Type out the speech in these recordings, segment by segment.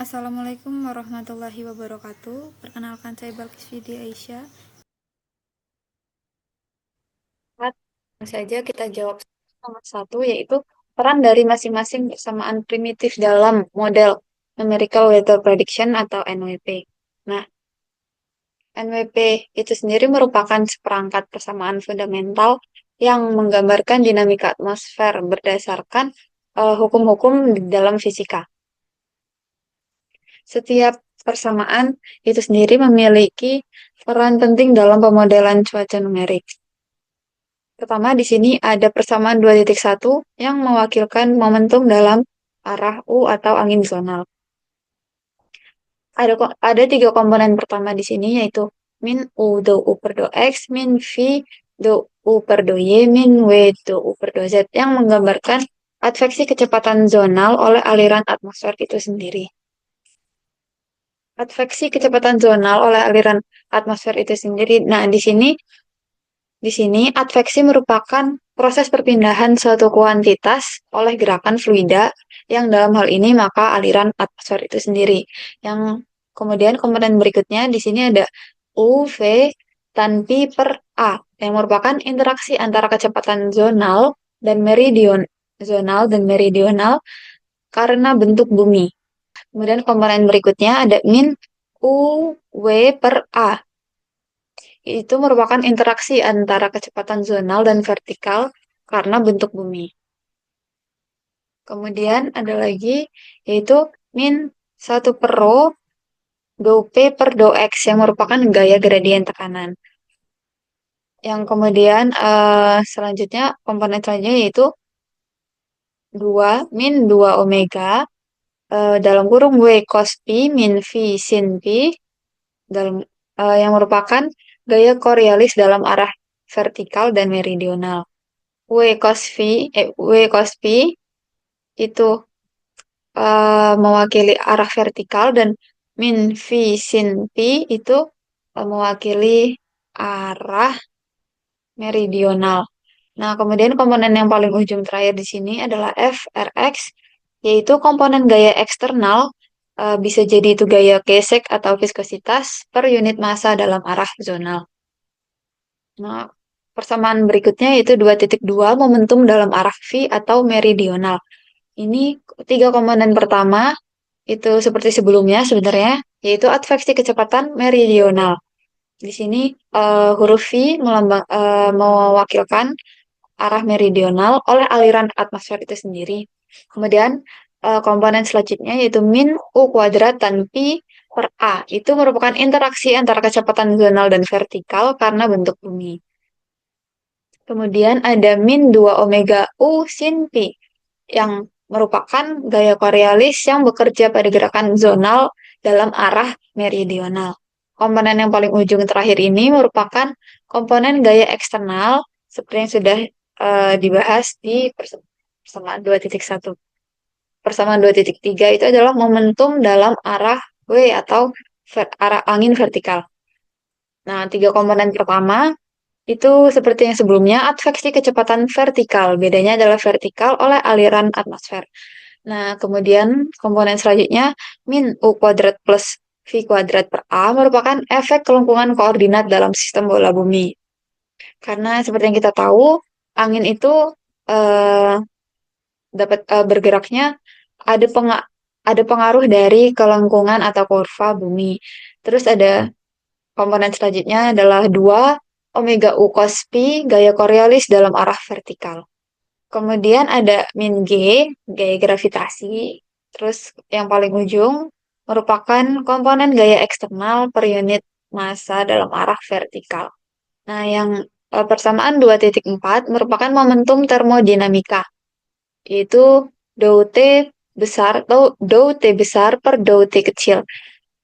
Assalamualaikum warahmatullahi wabarakatuh. Perkenalkan saya Balkis Fidi Aisyah. Langsung saja kita jawab nomor satu, yaitu peran dari masing-masing persamaan primitif dalam model numerical weather prediction atau NWP. Nah, NWP itu sendiri merupakan seperangkat persamaan fundamental yang menggambarkan dinamika atmosfer berdasarkan hukum-hukum di dalam fisika. Setiap persamaan itu sendiri memiliki peran penting dalam pemodelan cuaca numerik. Pertama, di sini ada persamaan 2.1 yang mewakilkan momentum dalam arah U atau angin zonal. Ada tiga komponen pertama di sini, yaitu min U do U per do X, min V do U per do Y, min W do U per do Z, yang menggambarkan adveksi kecepatan zonal oleh aliran atmosfer itu sendiri. Adveksi kecepatan zonal oleh aliran atmosfer itu sendiri. Nah, di sini, adveksi merupakan proses perpindahan suatu kuantitas oleh gerakan fluida yang dalam hal ini maka aliran atmosfer itu sendiri. Yang kemudian komponen berikutnya di sini ada U, V, tan pi per A yang merupakan interaksi antara kecepatan zonal dan meridional karena bentuk bumi. Kemudian komponen berikutnya ada min U, W per A, itu merupakan interaksi antara kecepatan zonal dan vertikal karena bentuk bumi. Kemudian ada lagi yaitu min 1 per rho do P per do X yang merupakan gaya gradien tekanan. Yang kemudian selanjutnya komponen selanjutnya yaitu 2 min 2 omega dalam kurung W cos pi min V sin pi dalam yang merupakan gaya Coriolis dalam arah vertikal dan meridional. W cos phi itu mewakili arah vertikal dan min V sin pi itu mewakili arah meridional. Nah, kemudian komponen yang paling ujung terakhir di sini adalah FRX, yaitu komponen gaya eksternal, bisa jadi itu gaya gesek atau viskositas per unit massa dalam arah zonal. Nah, persamaan berikutnya yaitu 2.2 momentum dalam arah V atau meridional. Ini tiga komponen pertama itu seperti sebelumnya sebenarnya, yaitu adveksi kecepatan meridional. Di sini huruf V mewakilkan arah meridional oleh aliran atmosfer itu sendiri. Kemudian komponen selanjutnya yaitu min U kuadrat tan pi per A. Itu merupakan interaksi antara kecepatan zonal dan vertikal karena bentuk bumi. Kemudian ada min 2 omega U sin pi yang merupakan gaya Coriolis yang bekerja pada gerakan zonal dalam arah meridional. Komponen yang paling ujung terakhir ini merupakan komponen gaya eksternal seperti yang sudah dibahas di persamaan 2.1. Persamaan 2.3 itu adalah momentum dalam arah W atau arah angin vertikal. Nah, tiga komponen pertama itu seperti yang sebelumnya, adveksi kecepatan vertikal. Bedanya adalah vertikal oleh aliran atmosfer. Nah, kemudian komponen selanjutnya, min U kuadrat plus V kuadrat per A merupakan efek kelengkungan koordinat dalam sistem bola bumi. Karena seperti yang kita tahu, angin itu eh, dapat bergeraknya ada ada pengaruh dari kelengkungan atau kurva bumi. Terus ada komponen selanjutnya adalah 2 omega U cos pi gaya Coriolis dalam arah vertikal. Kemudian ada min G, gaya gravitasi. Terus yang paling ujung merupakan komponen gaya eksternal per unit massa dalam arah vertikal. Nah, yang persamaan 2.4 merupakan momentum termodinamika, yaitu dou T besar atau dou T besar per dou T kecil.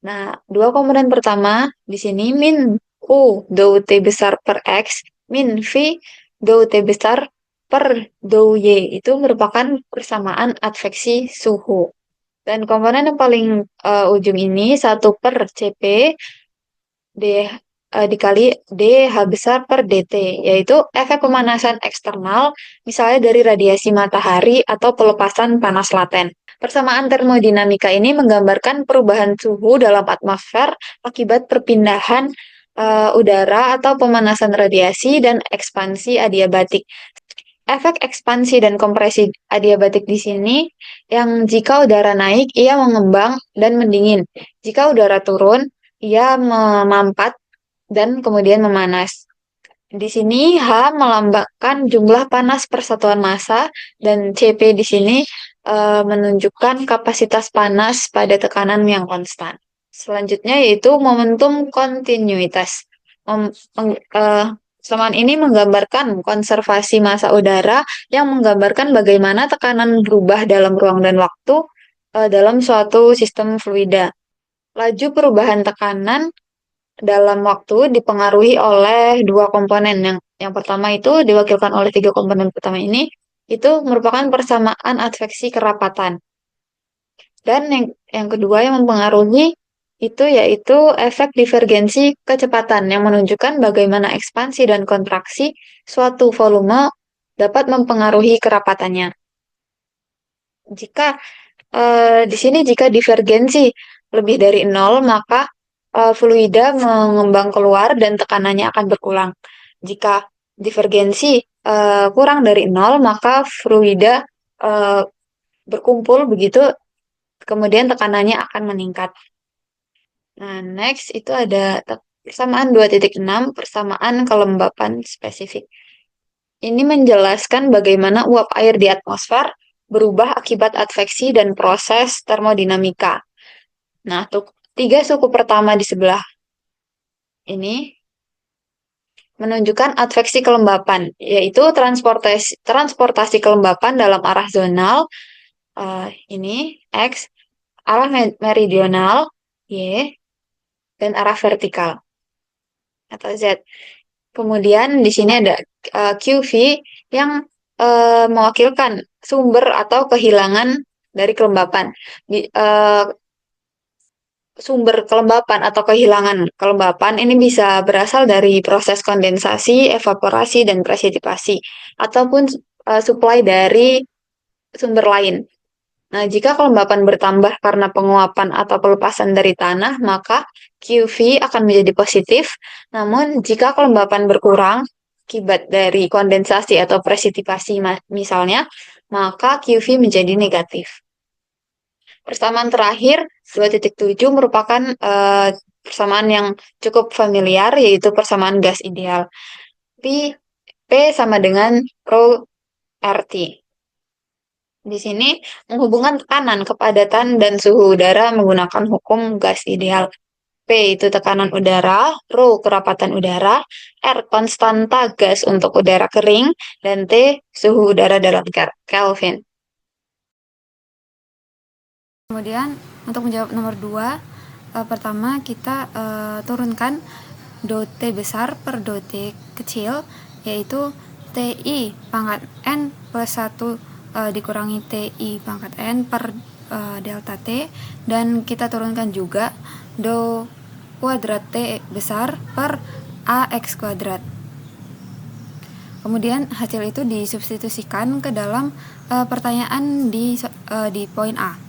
Nah, dua komponen pertama di sini min U dou T besar per X, min V dou T besar per dou Y. Itu merupakan persamaan adveksi suhu. Dan komponen yang paling ujung ini 1/CP D, dikali dH besar per dt, yaitu efek pemanasan eksternal, misalnya dari radiasi matahari atau pelepasan panas laten. Persamaan termodinamika ini menggambarkan perubahan suhu dalam atmosfer akibat perpindahan udara atau pemanasan radiasi dan ekspansi adiabatik. Efek ekspansi dan kompresi adiabatik di sini yang jika udara naik, ia mengembang dan mendingin. Jika udara turun, ia memampat dan kemudian memanas. Di sini H melambangkan jumlah panas persatuan massa dan CP di sini menunjukkan kapasitas panas pada tekanan yang konstan. Selanjutnya yaitu momentum kontinuitas. Persamaan ini menggambarkan konservasi massa udara yang menggambarkan bagaimana tekanan berubah dalam ruang dan waktu dalam suatu sistem fluida. Laju perubahan tekanan dalam waktu dipengaruhi oleh dua komponen. Yang pertama itu diwakilkan oleh tiga komponen pertama ini, itu merupakan persamaan adveksi kerapatan. Dan yang kedua yang mempengaruhi itu yaitu efek divergensi kecepatan yang menunjukkan bagaimana ekspansi dan kontraksi suatu volume dapat mempengaruhi kerapatannya. Jika di sini jika divergensi lebih dari 0, maka fluida mengembang keluar dan tekanannya akan berulang. Jika divergensi kurang dari 0, maka fluida berkumpul begitu, kemudian tekanannya akan meningkat. Nah, next itu ada persamaan 2.6, persamaan kelembapan spesifik. Ini menjelaskan bagaimana uap air di atmosfer berubah akibat adveksi dan proses termodinamika. Nah, tiga suku pertama di sebelah ini menunjukkan adveksi kelembapan, yaitu transportasi kelembapan dalam arah zonal, ini X, arah meridional, Y, dan arah vertikal, atau Z. Kemudian di sini ada QV yang mewakilkan sumber atau kehilangan dari kelembapan. Sumber kelembapan atau kehilangan kelembapan ini bisa berasal dari proses kondensasi, evaporasi, dan presipitasi, ataupun suplai dari sumber lain. Nah, jika kelembapan bertambah karena penguapan atau pelepasan dari tanah, maka QV akan menjadi positif. Namun, jika kelembapan berkurang akibat dari kondensasi atau presipitasi misalnya, maka QV menjadi negatif. Persamaan terakhir, 2.7 merupakan persamaan yang cukup familiar, yaitu persamaan gas ideal. P sama dengan rho RT. Di sini menghubungkan tekanan, kepadatan, dan suhu udara menggunakan hukum gas ideal. P itu tekanan udara, rho kerapatan udara, R konstanta gas untuk udara kering, dan T suhu udara dalam Kelvin. Kemudian untuk menjawab nomor 2, pertama kita turunkan do T besar per do T kecil, yaitu TI pangkat N plus 1 dikurangi TI pangkat N per delta T, dan kita turunkan juga do kuadrat T besar per AX kuadrat. Kemudian hasil itu disubstitusikan ke dalam pertanyaan di poin A.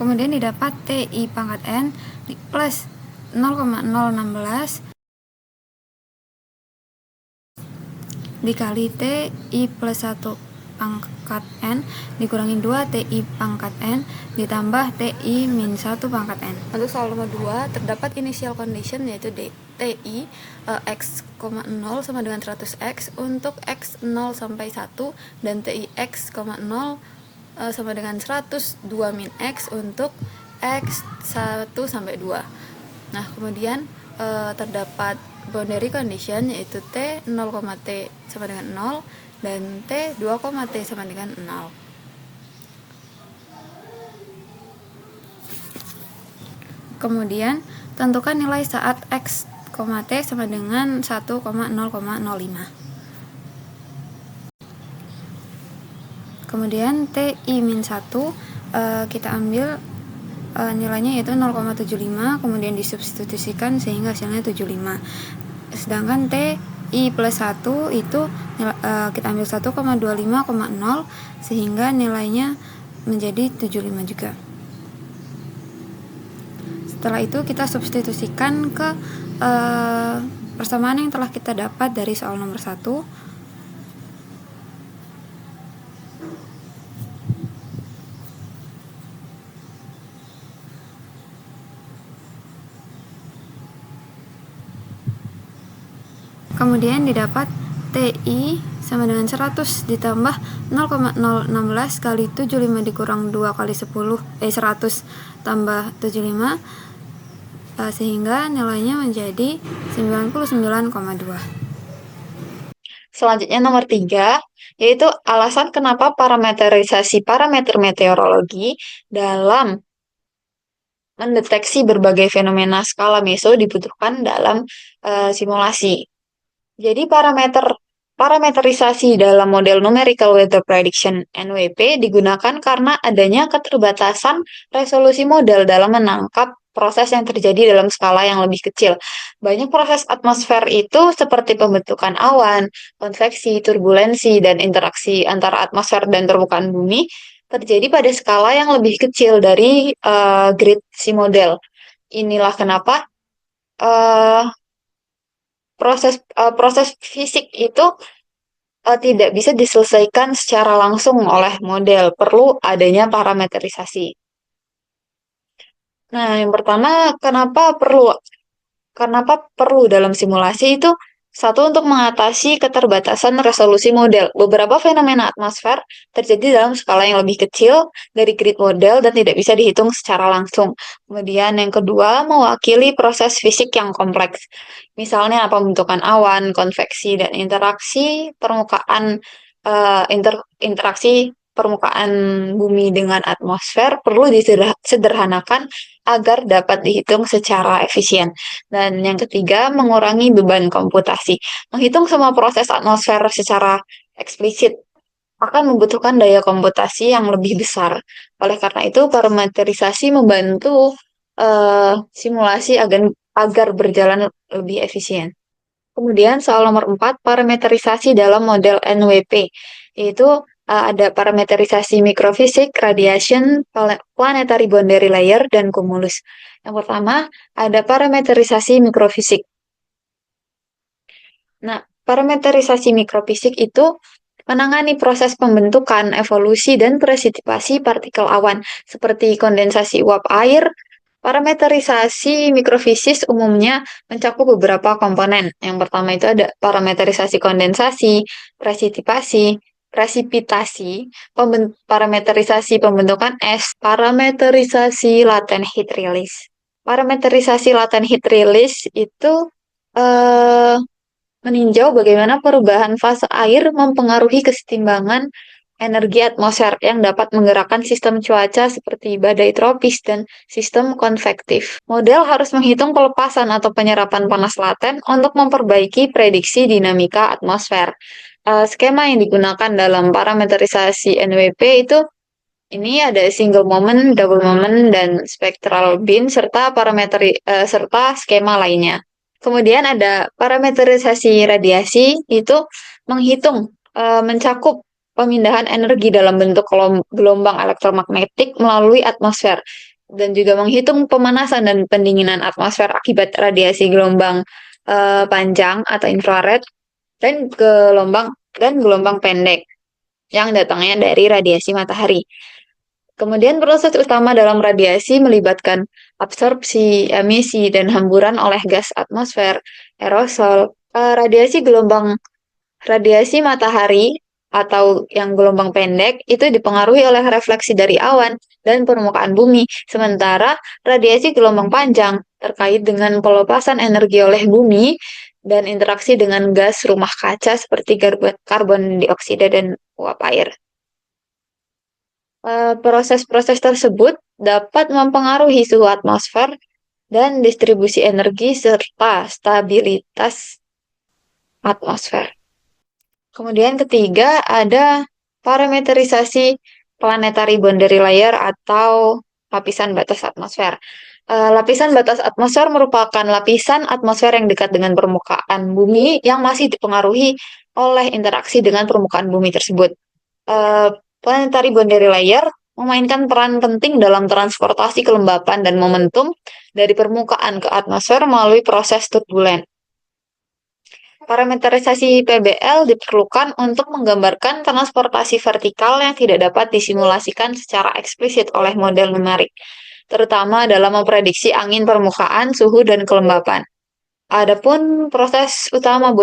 Kemudian didapat TI pangkat N plus 0,016 dikali TI plus 1 pangkat N dikurangi 2 TI pangkat N ditambah TI min 1 pangkat N. Untuk soal nomor 2, terdapat initial condition yaitu TI X, 0 sama dengan 100X untuk X 0 sampai 1 dan TI X, 0 sama dengan 102 min X untuk X 1 sampai 2. Nah, kemudian terdapat boundary condition yaitu T 0, T sama dengan 0 dan T 2, T sama dengan 0. Kemudian tentukan nilai saat X, T sama dengan 1,0,05. Kemudian TI-1 kita ambil nilainya yaitu 0,75, kemudian disubstitusikan sehingga hasilnya 75. Sedangkan TI plus 1 itu kita ambil 1,25,0 sehingga nilainya menjadi 75 juga. Setelah itu kita substitusikan ke persamaan yang telah kita dapat dari soal nomor 1. Kemudian didapat TI sama dengan 100 ditambah 0,016 kali 75 dikurang 2 kali 100 tambah 75 sehingga nilainya menjadi 99,2. Selanjutnya nomor 3, yaitu alasan kenapa parameterisasi parameter meteorologi dalam mendeteksi berbagai fenomena skala meso dibutuhkan dalam simulasi. Jadi parameterisasi dalam model Numerical Weather Prediction (NWP) digunakan karena adanya keterbatasan resolusi model dalam menangkap proses yang terjadi dalam skala yang lebih kecil. Banyak proses atmosfer itu seperti pembentukan awan, konveksi, turbulensi, dan interaksi antara atmosfer dan permukaan bumi terjadi pada skala yang lebih kecil dari grid si model. Inilah kenapa uh, proses fisik itu tidak bisa diselesaikan secara langsung oleh model, perlu adanya parameterisasi. Nah, yang pertama, kenapa perlu dalam simulasi itu satu untuk mengatasi keterbatasan resolusi model. Beberapa fenomena atmosfer terjadi dalam skala yang lebih kecil dari grid model dan tidak bisa dihitung secara langsung. Kemudian yang kedua, mewakili proses fisik yang kompleks. Misalnya pembentukan awan, konveksi, dan interaksi permukaan bumi dengan atmosfer perlu disederhanakan agar dapat dihitung secara efisien. Dan yang ketiga, mengurangi beban komputasi. Menghitung semua proses atmosfer secara eksplisit akan membutuhkan daya komputasi yang lebih besar. Oleh karena itu, parameterisasi membantu simulasi agar berjalan lebih efisien. Kemudian soal nomor 4, parameterisasi dalam model NWP, yaitu ada parameterisasi mikrofisik, radiation, planetary boundary layer, dan cumulus. Yang pertama, ada parameterisasi mikrofisik. Nah, parameterisasi mikrofisik itu menangani proses pembentukan, evolusi, dan presipitasi partikel awan, seperti kondensasi uap air. Parameterisasi mikrofisis umumnya mencakup beberapa komponen. Yang pertama itu ada parameterisasi kondensasi, presipitasi, parameterisasi pembentukan es, parameterisasi latent heat release. Parameterisasi latent heat release itu meninjau bagaimana perubahan fase air mempengaruhi kesetimbangan energi atmosfer yang dapat menggerakkan sistem cuaca seperti badai tropis dan sistem konvektif. Model harus menghitung pelepasan atau penyerapan panas laten untuk memperbaiki prediksi dinamika atmosfer. Skema yang digunakan dalam parameterisasi NWP itu ini ada single moment, double moment, dan spectral bin serta skema lainnya. Kemudian ada parameterisasi radiasi, itu mencakup pemindahan energi dalam bentuk gelombang elektromagnetik melalui atmosfer dan juga menghitung pemanasan dan pendinginan atmosfer akibat radiasi gelombang panjang atau infrared dan gelombang pendek yang datangnya dari radiasi matahari. Kemudian proses utama dalam radiasi melibatkan absorpsi, emisi, dan hamburan oleh gas atmosfer, aerosol. Radiasi matahari atau yang gelombang pendek itu dipengaruhi oleh refleksi dari awan dan permukaan bumi, sementara radiasi gelombang panjang terkait dengan pelepasan energi oleh bumi dan interaksi dengan gas rumah kaca seperti karbon dioksida dan uap air. Proses-proses tersebut dapat mempengaruhi suhu atmosfer dan distribusi energi serta stabilitas atmosfer. Kemudian ketiga ada parameterisasi planetary boundary layer atau lapisan batas atmosfer. Lapisan batas atmosfer merupakan lapisan atmosfer yang dekat dengan permukaan bumi yang masih dipengaruhi oleh interaksi dengan permukaan bumi tersebut. Eh, Planetary boundary layer memainkan peran penting dalam transportasi kelembapan dan momentum dari permukaan ke atmosfer melalui proses turbulen. Parameterisasi PBL diperlukan untuk menggambarkan transportasi vertikal yang tidak dapat disimulasikan secara eksplisit oleh model numerik, terutama dalam memprediksi angin permukaan, suhu, dan kelembapan. Adapun proses utama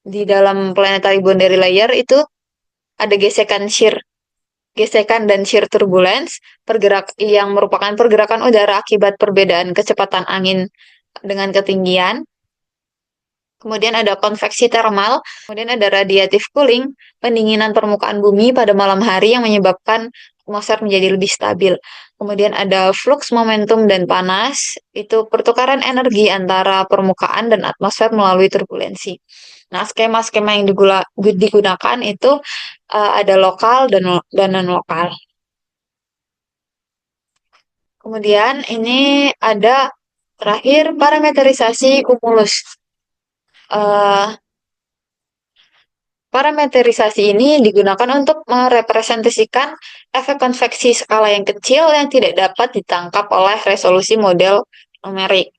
di dalam planetary boundary layer itu ada gesekan dan shear turbulence, yang merupakan pergerakan udara akibat perbedaan kecepatan angin dengan ketinggian. Kemudian ada konveksi thermal, kemudian ada radiative cooling, pendinginan permukaan bumi pada malam hari yang menyebabkan atmosfer menjadi lebih stabil. Kemudian ada flux momentum dan panas, itu pertukaran energi antara permukaan dan atmosfer melalui turbulensi. Nah, skema-skema yang digunakan itu ada lokal dan non-lokal. Kemudian ini ada terakhir parameterisasi kumulus. Eh, Parameterisasi ini digunakan untuk merepresentasikan efek konveksi skala yang kecil yang tidak dapat ditangkap oleh resolusi model numerik.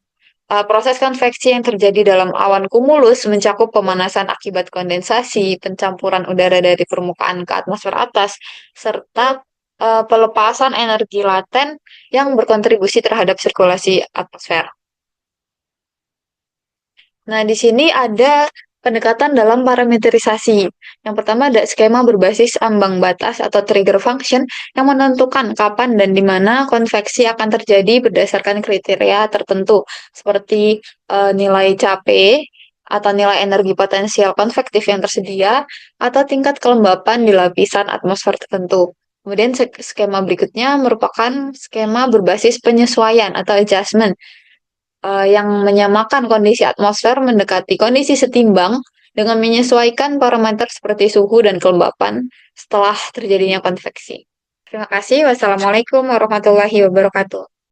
Proses konveksi yang terjadi dalam awan kumulus mencakup pemanasan akibat kondensasi, pencampuran udara dari permukaan ke atmosfer atas, serta pelepasan energi laten yang berkontribusi terhadap sirkulasi atmosfer. Nah, di sini ada pendekatan dalam parameterisasi. Yang pertama ada skema berbasis ambang batas atau trigger function yang menentukan kapan dan di mana konveksi akan terjadi berdasarkan kriteria tertentu, seperti nilai CAP atau nilai energi potensial konvektif yang tersedia, atau tingkat kelembapan di lapisan atmosfer tertentu. Kemudian skema berikutnya merupakan skema berbasis penyesuaian atau adjustment yang menyamakan kondisi atmosfer mendekati kondisi setimbang dengan menyesuaikan parameter seperti suhu dan kelembapan setelah terjadinya konveksi. Terima kasih. Wassalamualaikum warahmatullahi wabarakatuh.